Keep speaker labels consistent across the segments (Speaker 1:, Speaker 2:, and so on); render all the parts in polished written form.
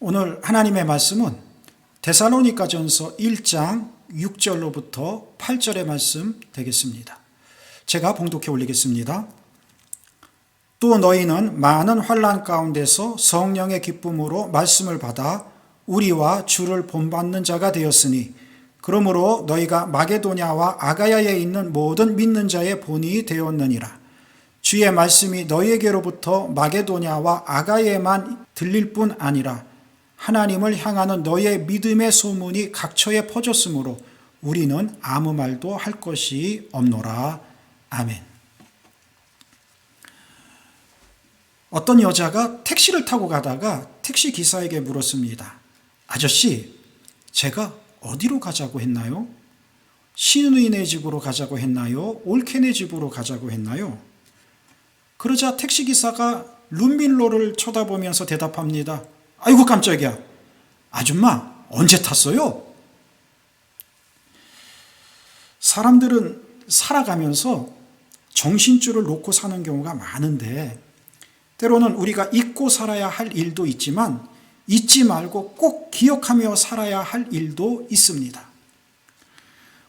Speaker 1: 오늘 하나님의 말씀은 데살로니가전서 1장 6절로부터 8절의 말씀 되겠습니다. 제가 봉독해 올리겠습니다. 또 너희는 많은 환난 가운데서 성령의 기쁨으로 말씀을 받아 우리와 주를 본받는 자가 되었으니 그러므로 너희가 마게도냐와 아가야에 있는 모든 믿는 자의 본이 되었느니라. 주의 말씀이 너희에게로부터 마게도냐와 아가야에만 들릴 뿐 아니라 하나님을 향하는 너희의 믿음의 소문이 각처에 퍼졌으므로 우리는 아무 말도 할 것이 없노라. 아멘. 어떤 여자가 택시를 타고 가다가 택시 기사에게 물었습니다. 아저씨, 제가 어디로 가자고 했나요? 시누이네 집으로 가자고 했나요? 올케네 집으로 가자고 했나요? 그러자 택시 기사가 룸밀러를 쳐다보면서 대답합니다. 아이고 깜짝이야. 아줌마 언제 탔어요? 사람들은 살아가면서 정신줄을 놓고 사는 경우가 많은데 때로는 우리가 잊고 살아야 할 일도 있지만 잊지 말고 꼭 기억하며 살아야 할 일도 있습니다.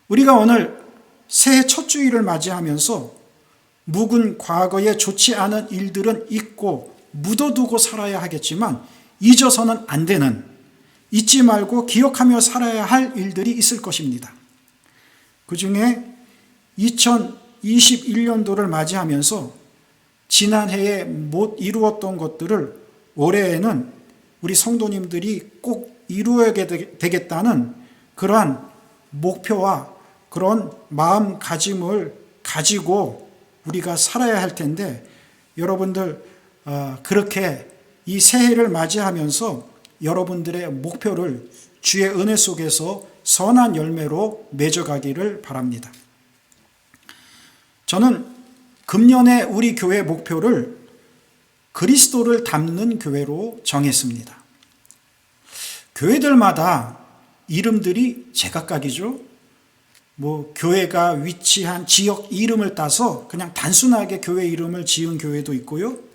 Speaker 1: 우리가 오늘 새해 첫 주일을 맞이하면서 묵은 과거에 좋지 않은 일들은 잊고 묻어두고 살아야 하겠지만 잊어서는 안 되는, 잊지 말고 기억하며 살아야 할 일들이 있을 것입니다. 그 중에 2021년도를 맞이하면서 지난해에 못 이루었던 것들을 올해에는 우리 성도님들이 꼭 이루어야 되겠다는 그러한 목표와 그런 마음가짐을 가지고 우리가 살아야 할 텐데 여러분들 그렇게 이 새해를 맞이하면서 여러분들의 목표를 주의 은혜 속에서 선한 열매로 맺어가기를 바랍니다. 저는 금년에 우리 교회 목표를 그리스도를 닮는 교회로 정했습니다. 교회들마다 이름들이 제각각이죠. 교회가 위치한 지역 이름을 따서 그냥 단순하게 교회 이름을 지은 교회도 있고요.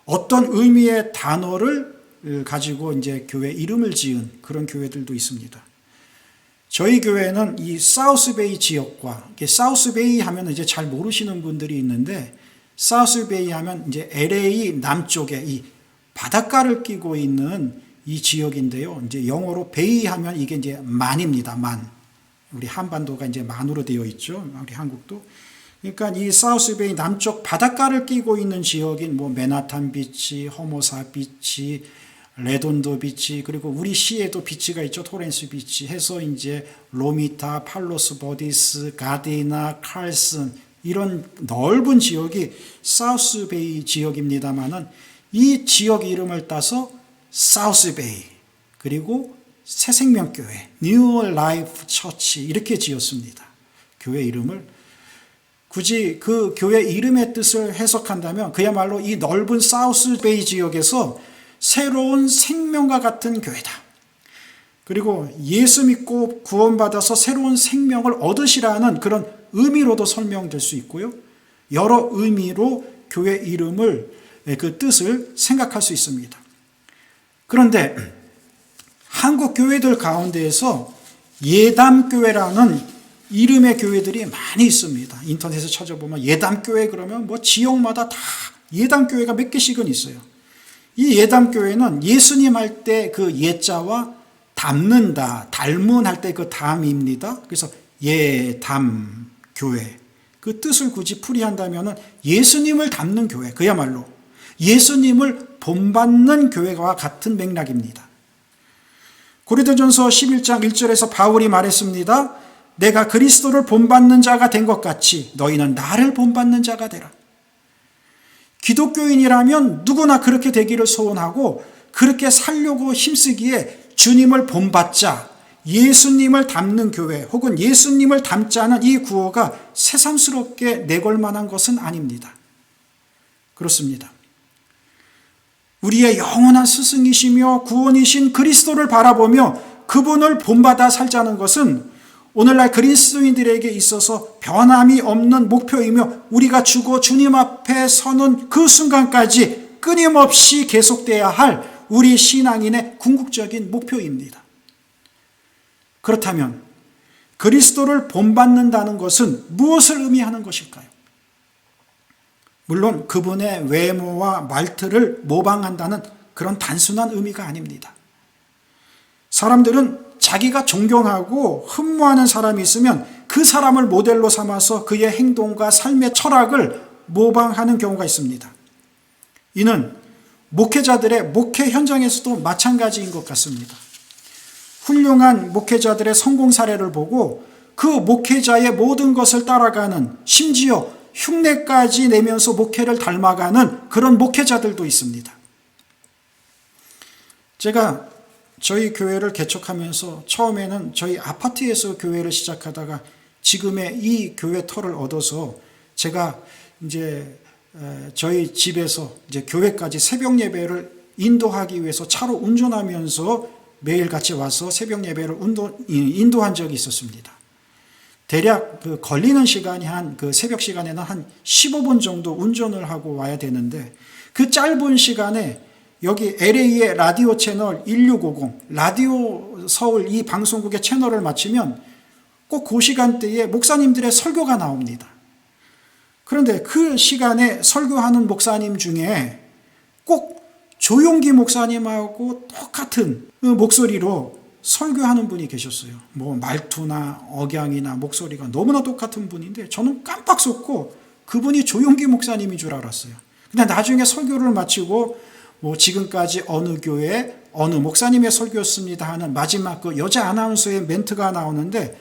Speaker 1: 어떤 의미의 단어를 가지고 이제 교회 이름을 지은 그런 교회들도 있습니다. 저희 교회는 이 사우스베이 지역과, 사우스베이 하면 이제 잘 모르시는 분들이 있는데, 사우스베이 하면 이제 LA 남쪽에 이 바닷가를 끼고 있는 이 지역인데요. 이제 영어로 베이 하면 이게 이제 만입니다. 만. 우리 한반도가 이제 만으로 되어 있죠. 우리 한국도. 그러니까 이 사우스베이 남쪽 바닷가를 끼고 있는 지역인 맨하탄 비치, 허모사 비치, 레돈도 비치, 그리고 우리 시에도 비치가 있죠. 토렌스 비치 해서 이제 로미타, 팔로스 버디스, 가디나, 칼슨 이런 넓은 지역이 사우스베이 지역입니다만은 이 지역 이름을 따서 사우스베이 그리고 새생명교회, 뉴 라이프 처치 이렇게 지었습니다. 교회 이름을. 굳이 그 교회 이름의 뜻을 해석한다면 그야말로 이 넓은 사우스베이 지역에서 새로운 생명과 같은 교회다. 그리고 예수 믿고 구원받아서 새로운 생명을 얻으시라는 그런 의미로도 설명될 수 있고요. 여러 의미로 교회 이름을, 그 뜻을 생각할 수 있습니다. 그런데 한국 교회들 가운데에서 예담교회라는 이름의 교회들이 많이 있습니다. 인터넷에 찾아보면 예담교회 그러면 지역마다 다 예담교회가 몇 개씩은 있어요. 이 예담교회는 예수님 할 때 그 예자와 닮는다, 닮은 할 때 그 담입니다. 그래서 예담교회. 그 뜻을 굳이 풀이한다면 예수님을 닮는 교회, 그야말로 예수님을 본받는 교회와 같은 맥락입니다. 고린도전서 11장 1절에서 바울이 말했습니다. 내가 그리스도를 본받는 자가 된 것 같이 너희는 나를 본받는 자가 되라. 기독교인이라면 누구나 그렇게 되기를 소원하고 그렇게 살려고 힘쓰기에 주님을 본받자, 예수님을 닮는 교회 혹은 예수님을 닮자는 이 구호가 새삼스럽게 내걸 만한 것은 아닙니다. 그렇습니다. 우리의 영원한 스승이시며 구원이신 그리스도를 바라보며 그분을 본받아 살자는 것은 오늘날 그리스도인들에게 있어서 변함이 없는 목표이며 우리가 죽어 주님 앞에 서는 그 순간까지 끊임없이 계속돼야 할 우리 신앙인의 궁극적인 목표입니다. 그렇다면 그리스도를 본받는다는 것은 무엇을 의미하는 것일까요? 물론 그분의 외모와 말투를 모방한다는 그런 단순한 의미가 아닙니다. 사람들은 자기가 존경하고 흠모하는 사람이 있으면 그 사람을 모델로 삼아서 그의 행동과 삶의 철학을 모방하는 경우가 있습니다. 이는 목회자들의 목회 현장에서도 마찬가지인 것 같습니다. 훌륭한 목회자들의 성공 사례를 보고 그 목회자의 모든 것을 따라가는, 심지어 흉내까지 내면서 목회를 닮아가는 그런 목회자들도 있습니다. 제가 저희 교회를 개척하면서 처음에는 저희 아파트에서 교회를 시작하다가 지금의 이 교회 터를 얻어서 제가 이제 저희 집에서 이제 교회까지 새벽 예배를 인도하기 위해서 차로 운전하면서 매일 같이 와서 새벽 예배를 인도한 적이 있었습니다. 대략 그 걸리는 시간이 그 새벽 시간에는 한 15분 정도 운전을 하고 와야 되는데, 그 짧은 시간에 여기 LA의 라디오 채널 1650, 라디오 서울 이 방송국의 채널을 맞추면 꼭 그 시간대에 목사님들의 설교가 나옵니다. 그런데 그 시간에 설교하는 목사님 중에 꼭 조용기 목사님하고 똑같은 목소리로 설교하는 분이 계셨어요. 뭐 말투나 억양이나 목소리가 너무나 똑같은 분인데 저는 깜빡 속고 그분이 조용기 목사님인 줄 알았어요. 근데 나중에 설교를 마치고 뭐 지금까지 어느 교회 어느 목사님의 설교였습니다 하는 마지막 그 여자 아나운서의 멘트가 나오는데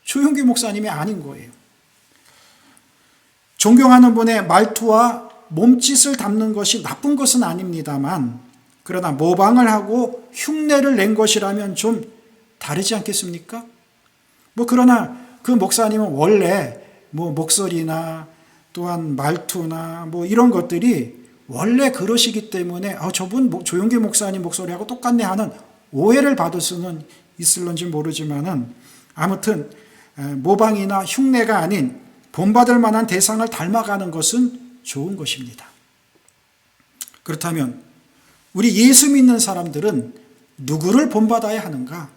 Speaker 1: 조용기 목사님이 아닌 거예요. 존경하는 분의 말투와 몸짓을 담는 것이 나쁜 것은 아닙니다만, 그러나 모방을 하고 흉내를 낸 것이라면 좀 다르지 않겠습니까? 그러나 그 목사님은 원래 목소리나 또한 말투나 이런 것들이 원래 그러시기 때문에 저분 조용기 목사님 목소리하고 똑같네 하는 오해를 받을 수는 있을런지 모르지만은, 아무튼 모방이나 흉내가 아닌 본받을 만한 대상을 닮아가는 것은 좋은 것입니다. 그렇다면 우리 예수 믿는 사람들은 누구를 본받아야 하는가?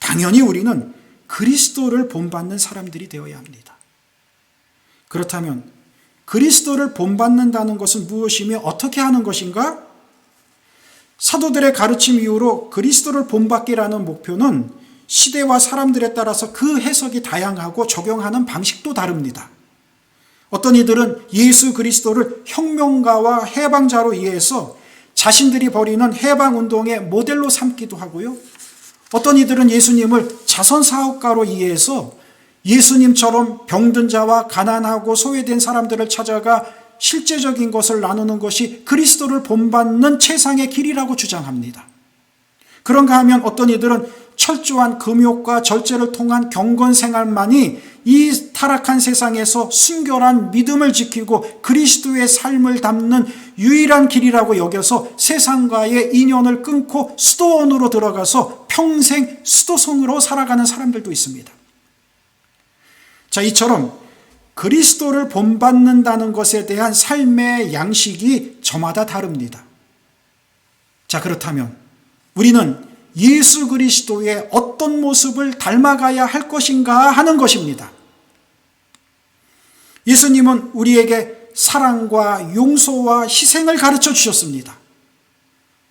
Speaker 1: 당연히 우리는 그리스도를 본받는 사람들이 되어야 합니다. 그렇다면 그리스도를 본받는다는 것은 무엇이며 어떻게 하는 것인가? 사도들의 가르침 이후로 그리스도를 본받기라는 목표는 시대와 사람들에 따라서 그 해석이 다양하고 적용하는 방식도 다릅니다. 어떤 이들은 예수 그리스도를 혁명가와 해방자로 이해해서 자신들이 벌이는 해방운동의 모델로 삼기도 하고요. 어떤 이들은 예수님을 자선사업가로 이해해서 예수님처럼 병든 자와 가난하고 소외된 사람들을 찾아가 실제적인 것을 나누는 것이 그리스도를 본받는 최상의 길이라고 주장합니다. 그런가 하면 어떤 이들은 철저한 금욕과 절제를 통한 경건 생활만이 이 타락한 세상에서 순결한 믿음을 지키고 그리스도의 삶을 담는 유일한 길이라고 여겨서 세상과의 인연을 끊고 수도원으로 들어가서 평생 수도성으로 살아가는 사람들도 있습니다. 자, 이처럼 그리스도를 본받는다는 것에 대한 삶의 양식이 저마다 다릅니다. 자, 그렇다면 우리는 예수 그리스도의 어떤 모습을 닮아가야 할 것인가 하는 것입니다. 예수님은 우리에게 사랑과 용서와 희생을 가르쳐 주셨습니다.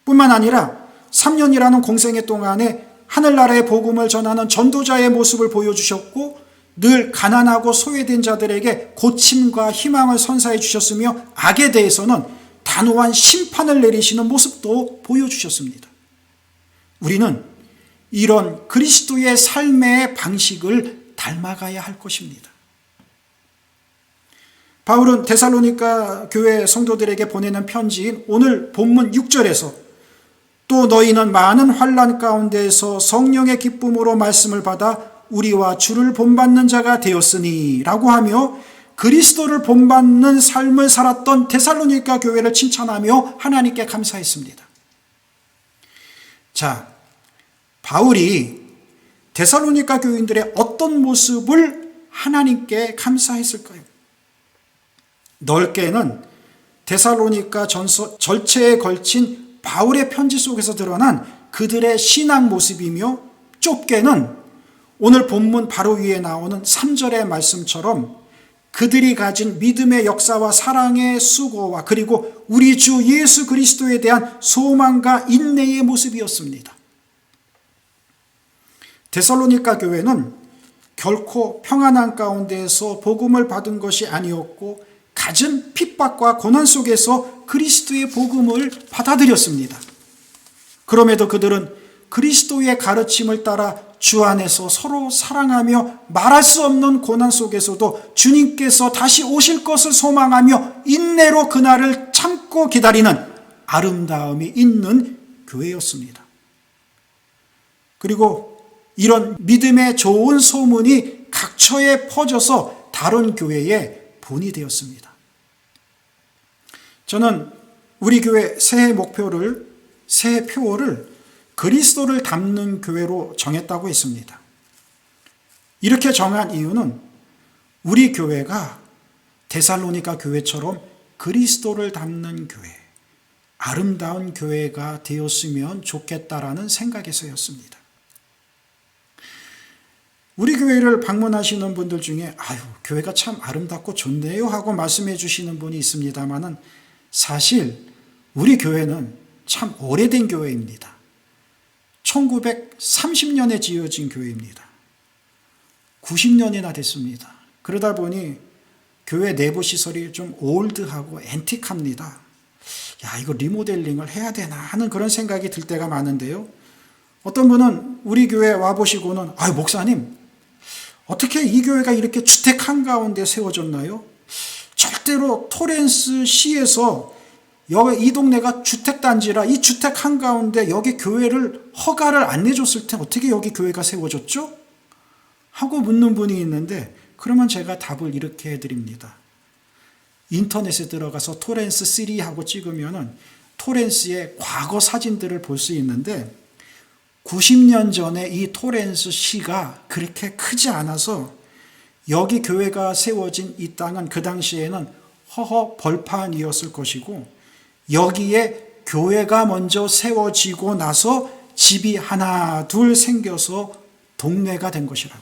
Speaker 1: 뿐만 아니라 3년이라는 공생애 동안에 하늘나라의 복음을 전하는 전도자의 모습을 보여주셨고, 늘 가난하고 소외된 자들에게 고침과 희망을 선사해 주셨으며, 악에 대해서는 단호한 심판을 내리시는 모습도 보여주셨습니다. 우리는 이런 그리스도의 삶의 방식을 닮아가야 할 것입니다. 바울은 데살로니가 교회 성도들에게 보내는 편지인 오늘 본문 6절에서 또 너희는 많은 환난 가운데에서 성령의 기쁨으로 말씀을 받아 우리와 주를 본받는 자가 되었으니 라고 하며 그리스도를 본받는 삶을 살았던 데살로니가 교회를 칭찬하며 하나님께 감사했습니다. 자, 바울이 데살로니가 교인들의 어떤 모습을 하나님께 감사했을까요? 넓게는 데살로니가 전서 전체에 걸친 바울의 편지 속에서 드러난 그들의 신앙 모습이며, 좁게는 오늘 본문 바로 위에 나오는 3절의 말씀처럼 그들이 가진 믿음의 역사와 사랑의 수고와 그리고 우리 주 예수 그리스도에 대한 소망과 인내의 모습이었습니다. 데살로니가 교회는 결코 평안한 가운데에서 복음을 받은 것이 아니었고 갖은 핍박과 고난 속에서 그리스도의 복음을 받아들였습니다. 그럼에도 그들은 그리스도의 가르침을 따라 주 안에서 서로 사랑하며 말할 수 없는 고난 속에서도 주님께서 다시 오실 것을 소망하며 인내로 그날을 참고 기다리는 아름다움이 있는 교회였습니다. 그리고 이런 믿음의 좋은 소문이 각처에 퍼져서 다른 교회의 본이 되었습니다. 저는 우리 교회 새해 표어를 그리스도를 닮는 교회로 정했다고 했습니다. 이렇게 정한 이유는 우리 교회가 데살로니가 교회처럼 그리스도를 닮는 교회, 아름다운 교회가 되었으면 좋겠다라는 생각에서였습니다. 우리 교회를 방문하시는 분들 중에 교회가 참 아름답고 좋네요 하고 말씀해 주시는 분이 있습니다만은 사실 우리 교회는 참 오래된 교회입니다. 1930년에 지어진 교회입니다. 90년이나 됐습니다. 그러다 보니 교회 내부 시설이 좀 올드하고 앤틱합니다. 이거 리모델링을 해야 되나 하는 그런 생각이 들 때가 많은데요. 어떤 분은 우리 교회 와보시고는 목사님 어떻게 이 교회가 이렇게 주택 한가운데 세워졌나요? 절대로 토렌스 시에서 이 동네가 주택단지라 이 주택 한가운데 여기 교회를 허가를 안 내줬을 때 어떻게 여기 교회가 세워졌죠? 하고 묻는 분이 있는데 그러면 제가 답을 이렇게 해드립니다. 인터넷에 들어가서 토렌스 3 하고 찍으면은 토렌스의 과거 사진들을 볼 수 있는데 90년 전에 이 토렌스 시가 그렇게 크지 않아서 여기 교회가 세워진 이 땅은 그 당시에는 허허 벌판이었을 것이고 여기에 교회가 먼저 세워지고 나서 집이 하나 둘 생겨서 동네가 된 것이라고.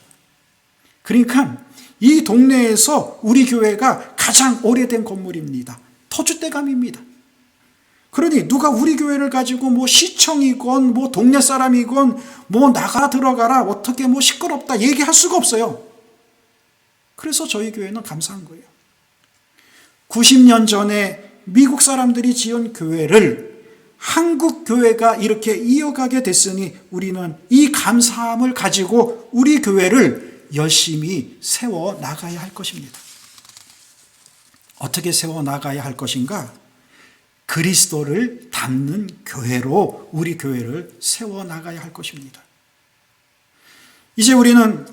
Speaker 1: 그러니까 이 동네에서 우리 교회가 가장 오래된 건물입니다. 터줏대감입니다. 그러니 누가 우리 교회를 가지고 시청이건 동네 사람이건 나가 들어가라 어떻게 시끄럽다 얘기할 수가 없어요. 그래서 저희 교회는 감사한 거예요. 90년 전에 미국 사람들이 지은 교회를 한국 교회가 이렇게 이어가게 됐으니 우리는 이 감사함을 가지고 우리 교회를 열심히 세워 나가야 할 것입니다. 어떻게 세워 나가야 할 것인가? 그리스도를 닮는 교회로 우리 교회를 세워 나가야 할 것입니다. 이제 우리는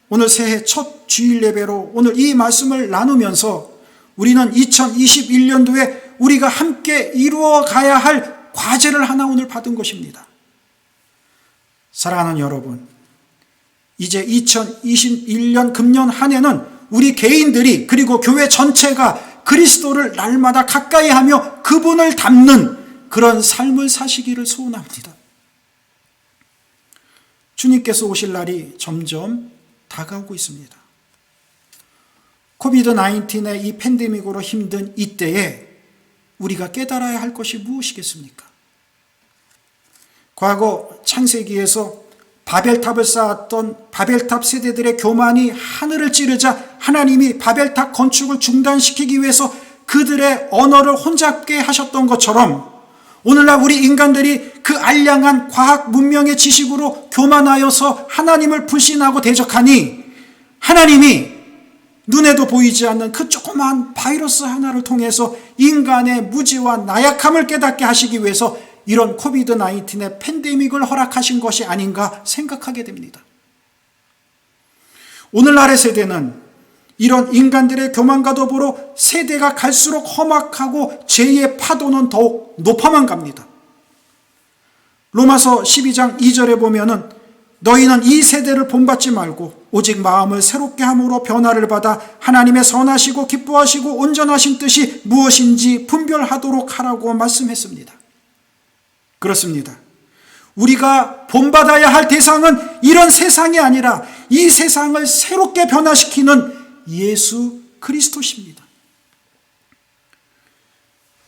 Speaker 1: 오늘 새해 첫 주일 예배로 오늘 이 말씀을 나누면서 우리는 2021년도에 우리가 함께 이루어 가야 할 과제를 하나 오늘 받은 것입니다. 사랑하는 여러분, 이제 2021년 금년 한 해는 우리 개인들이 그리고 교회 전체가 그리스도를 날마다 가까이 하며 그분을 닮는 그런 삶을 사시기를 소원합니다. 주님께서 오실 날이 점점 다가오고 있습니다. 코비드-19의 이 팬데믹으로 힘든 이때에 우리가 깨달아야 할 것이 무엇이겠습니까? 과거 창세기에서 바벨탑을 쌓았던 바벨탑 세대들의 교만이 하늘을 찌르자 하나님이 바벨탑 건축을 중단시키기 위해서 그들의 언어를 혼잡게 하셨던 것처럼 오늘날 우리 인간들이 그 알량한 과학 문명의 지식으로 교만하여서 하나님을 불신하고 대적하니 하나님이 눈에도 보이지 않는 그 조그만 바이러스 하나를 통해서 인간의 무지와 나약함을 깨닫게 하시기 위해서 이런 코비드-19의 팬데믹을 허락하신 것이 아닌가 생각하게 됩니다. 오늘날의 세대는 이런 인간들의 교만과 더불어 세대가 갈수록 험악하고 죄의 파도는 더욱 높아만 갑니다. 로마서 12장 2절에 보면은 너희는 이 세대를 본받지 말고 오직 마음을 새롭게 함으로 변화를 받아 하나님의 선하시고 기뻐하시고 온전하신 뜻이 무엇인지 분별하도록 하라고 말씀했습니다. 그렇습니다. 우리가 본받아야 할 대상은 이런 세상이 아니라 이 세상을 새롭게 변화시키는 예수 그리스도십니다.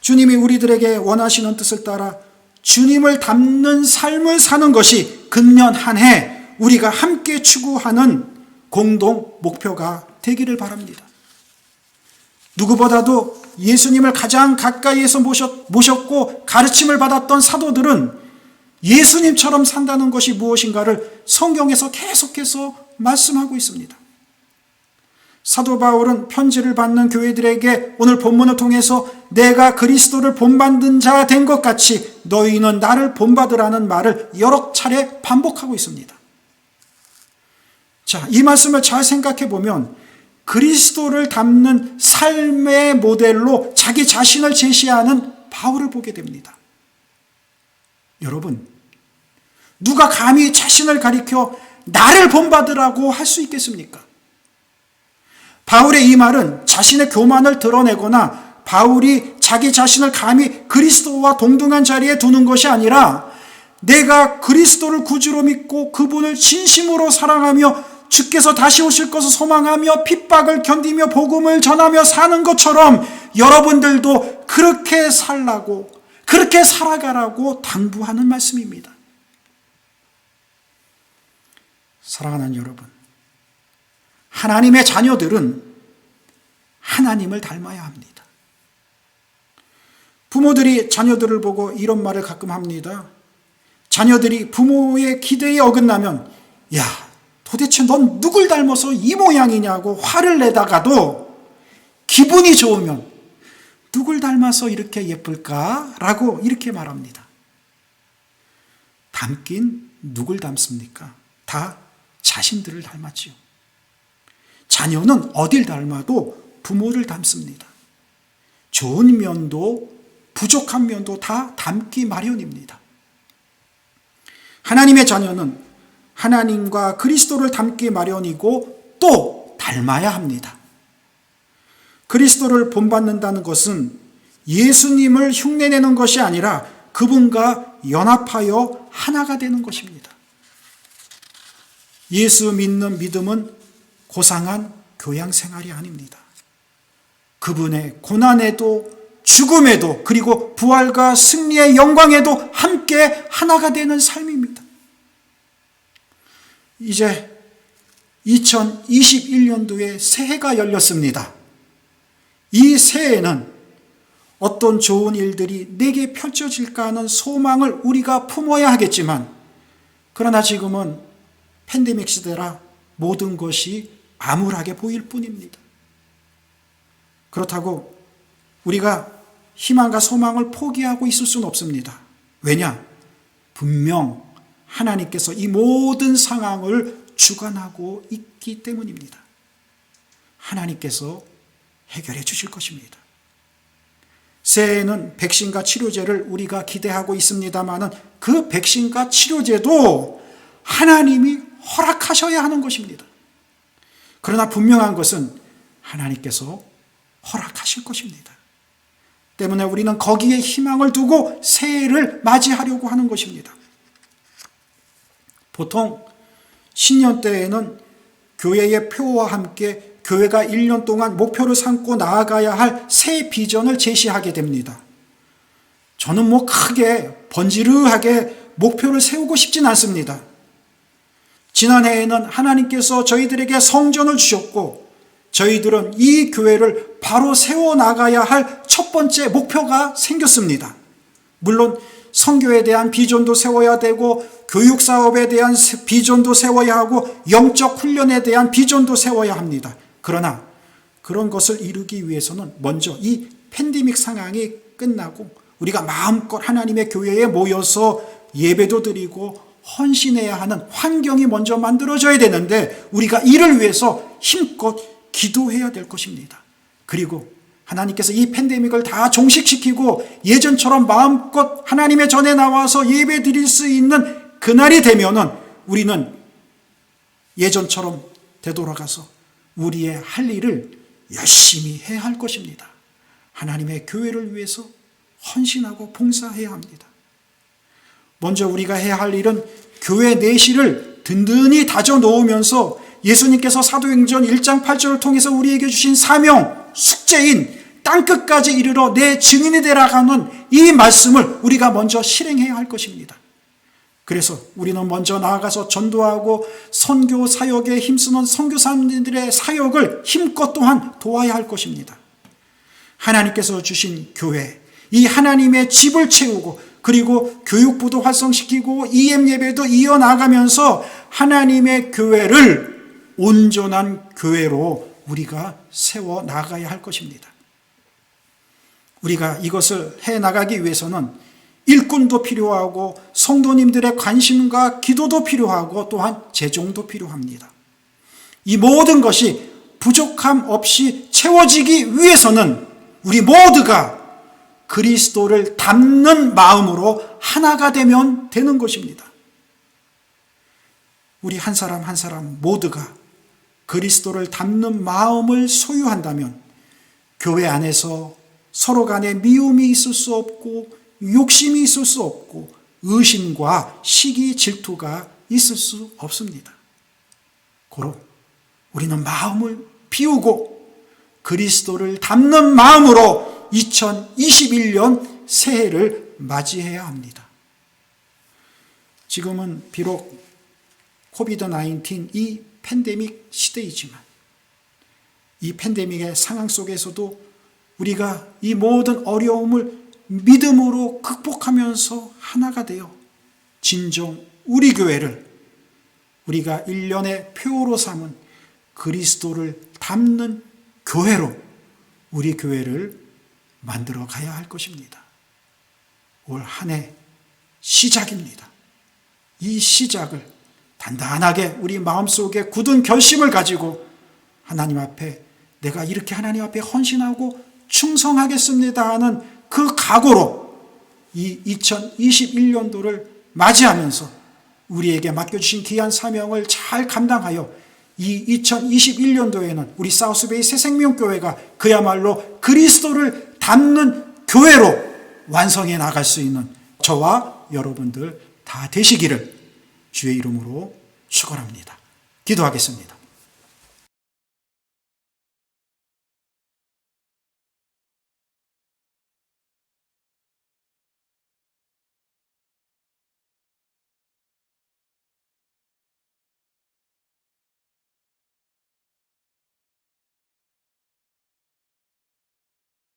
Speaker 1: 주님이 우리들에게 원하시는 뜻을 따라 주님을 닮는 삶을 사는 것이 금년 한 해 우리가 함께 추구하는 공동 목표가 되기를 바랍니다. 누구보다도 예수님을 가장 가까이에서 모셨고 가르침을 받았던 사도들은 예수님처럼 산다는 것이 무엇인가를 성경에서 계속해서 말씀하고 있습니다. 사도 바울은 편지를 받는 교회들에게 오늘 본문을 통해서 내가 그리스도를 본받는 자 된 것 같이 너희는 나를 본받으라는 말을 여러 차례 반복하고 있습니다. 자, 이 말씀을 잘 생각해 보면 그리스도를 닮는 삶의 모델로 자기 자신을 제시하는 바울을 보게 됩니다. 여러분, 누가 감히 자신을 가리켜 나를 본받으라고 할 수 있겠습니까? 바울의 이 말은 자신의 교만을 드러내거나 바울이 자기 자신을 감히 그리스도와 동등한 자리에 두는 것이 아니라 내가 그리스도를 구주로 믿고 그분을 진심으로 사랑하며 주께서 다시 오실 것을 소망하며 핍박을 견디며 복음을 전하며 사는 것처럼 여러분들도 그렇게 살라고, 그렇게 살아가라고 당부하는 말씀입니다. 사랑하는 여러분, 하나님의 자녀들은 하나님을 닮아야 합니다. 부모들이 자녀들을 보고 이런 말을 가끔 합니다. 자녀들이 부모의 기대에 어긋나면 야, 도대체 넌 누굴 닮아서 이 모양이냐고 화를 내다가도 기분이 좋으면 누굴 닮아서 이렇게 예쁠까? 라고 이렇게 말합니다. 닮긴 누굴 닮습니까? 다 자신들을 닮았지요. 자녀는 어딜 닮아도 부모를 닮습니다. 좋은 면도 부족한 면도 다 닮기 마련입니다. 하나님의 자녀는 하나님과 그리스도를 닮기 마련이고 또 닮아야 합니다. 그리스도를 본받는다는 것은 예수님을 흉내내는 것이 아니라 그분과 연합하여 하나가 되는 것입니다. 예수 믿는 믿음은 고상한 교양 생활이 아닙니다. 그분의 고난에도 죽음에도 그리고 부활과 승리의 영광에도 함께 하나가 되는 삶입니다. 이제 2021년도에 새해가 열렸습니다. 이 새해에는 어떤 좋은 일들이 내게 펼쳐질까 하는 소망을 우리가 품어야 하겠지만 그러나 지금은 팬데믹 시대라 모든 것이 암울하게 보일 뿐입니다. 그렇다고 우리가 희망과 소망을 포기하고 있을 수는 없습니다. 왜냐? 분명 하나님께서 이 모든 상황을 주관하고 있기 때문입니다. 하나님께서 해결해 주실 것입니다. 새해에는 백신과 치료제를 우리가 기대하고 있습니다만 그 백신과 치료제도 하나님이 허락하셔야 하는 것입니다. 그러나 분명한 것은 하나님께서 허락하실 것입니다. 때문에 우리는 거기에 희망을 두고 새해를 맞이하려고 하는 것입니다. 보통 신년 때에는 교회의 표와 함께 교회가 1년 동안 목표를 삼고 나아가야 할 새 비전을 제시하게 됩니다. 저는 크게 번지르하게 목표를 세우고 싶진 않습니다. 지난해에는 하나님께서 저희들에게 성전을 주셨고 저희들은 이 교회를 바로 세워나가야 할 첫 번째 목표가 생겼습니다. 물론 선교에 대한 비전도 세워야 되고 교육사업에 대한 비전도 세워야 하고 영적 훈련에 대한 비전도 세워야 합니다. 그러나 그런 것을 이루기 위해서는 먼저 이 팬데믹 상황이 끝나고 우리가 마음껏 하나님의 교회에 모여서 예배도 드리고 헌신해야 하는 환경이 먼저 만들어져야 되는데 우리가 이를 위해서 힘껏 기도해야 될 것입니다. 그리고 하나님께서 이 팬데믹을 다 종식시키고 예전처럼 마음껏 하나님의 전에 나와서 예배 드릴 수 있는 그날이 되면은 우리는 예전처럼 되돌아가서 우리의 할 일을 열심히 해야 할 것입니다. 하나님의 교회를 위해서 헌신하고 봉사해야 합니다. 먼저 우리가 해야 할 일은 교회 내실을 든든히 다져 놓으면서 예수님께서 사도행전 1장 8절을 통해서 우리에게 주신 사명, 숙제인 땅끝까지 이르러 내 증인이 되라가는 이 말씀을 우리가 먼저 실행해야 할 것입니다. 그래서 우리는 먼저 나아가서 전도하고 선교 사역에 힘쓰는 선교사님들의 사역을 힘껏 또한 도와야 할 것입니다. 하나님께서 주신 교회, 이 하나님의 집을 채우고 그리고 교육부도 활성시키고 EM 예배도 이어나가면서 하나님의 교회를 온전한 교회로 우리가 세워나가야 할 것입니다. 우리가 이것을 해나가기 위해서는 일꾼도 필요하고 성도님들의 관심과 기도도 필요하고 또한 재종도 필요합니다. 이 모든 것이 부족함 없이 채워지기 위해서는 우리 모두가 그리스도를 닮는 마음으로 하나가 되면 되는 것입니다. 우리 한 사람 한 사람 모두가 그리스도를 닮는 마음을 소유한다면 교회 안에서 서로 간에 미움이 있을 수 없고 욕심이 있을 수 없고 의심과 시기 질투가 있을 수 없습니다. 고로 우리는 마음을 비우고 그리스도를 닮는 마음으로 2021년 새해를 맞이해야 합니다. 지금은 비록 코비드-19 이 팬데믹 시대이지만 이 팬데믹의 상황 속에서도 우리가 이 모든 어려움을 믿음으로 극복하면서 하나가 되어 진정 우리 교회를 우리가 1년의 표로 삼은 그리스도를 닮는 교회로 우리 교회를 만들어 가야 할 것입니다. 올 한 해 시작입니다. 이 시작을 단단하게 우리 마음속에 굳은 결심을 가지고 하나님 앞에 내가 이렇게 하나님 앞에 헌신하고 충성하겠습니다 하는 그 각오로 이 2021년도를 맞이하면서 우리에게 맡겨주신 귀한 사명을 잘 감당하여 이 2021년도에는 우리 사우스베이 새생명교회가 그야말로 그리스도를 닮는 교회로 완성해 나갈 수 있는 저와 여러분들 다 되시기를 주의 이름으로 축원합니다. 기도하겠습니다.